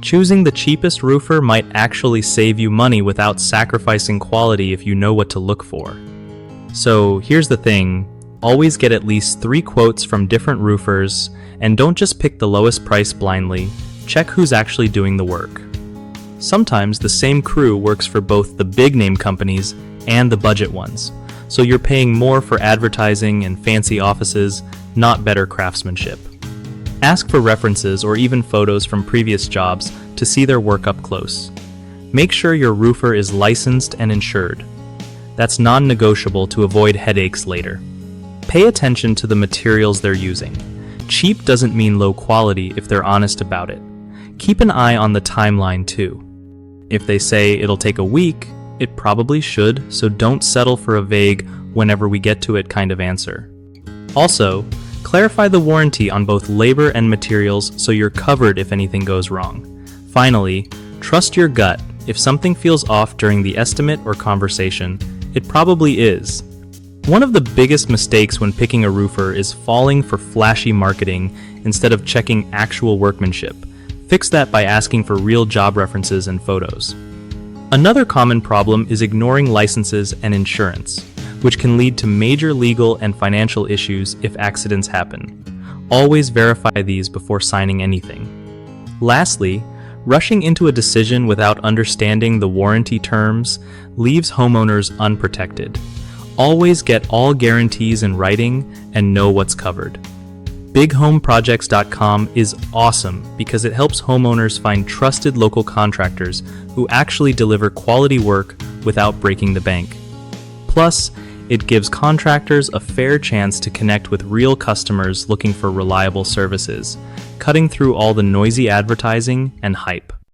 Choosing the cheapest roofer might actually save you money without sacrificing quality if you know what to look for. So here's the thing, always get at least 3 quotes from different roofers, and don't just pick the lowest price blindly, check who's actually doing the work. Sometimes the same crew works for both the big name companies and the budget ones, so you're paying more for advertising and fancy offices, not better craftsmanship. Ask for references or even photos from previous jobs to see their work up close. Make sure your roofer is licensed and insured. That's non-negotiable to avoid headaches later. Pay attention to the materials they're using. Cheap doesn't mean low quality if they're honest about it. Keep an eye on the timeline too. If they say it'll take a week, it probably should, so don't settle for a vague "whenever we get to it" kind of answer. Also, clarify the warranty on both labor and materials so you're covered if anything goes wrong. Finally, trust your gut. If something feels off during the estimate or conversation, it probably is. One of the biggest mistakes when picking a roofer is falling for flashy marketing instead of checking actual workmanship. Fix that by asking for real job references and photos. Another common problem is ignoring licenses and insurance, which can lead to major legal and financial issues if accidents happen. Always verify these before signing anything. Lastly, rushing into a decision without understanding the warranty terms leaves homeowners unprotected. Always get all guarantees in writing and know what's covered. BigHomeProjects.com is awesome because it helps homeowners find trusted local contractors who actually deliver quality work without breaking the bank. Plus, it gives contractors a fair chance to connect with real customers looking for reliable services, cutting through all the noisy advertising and hype.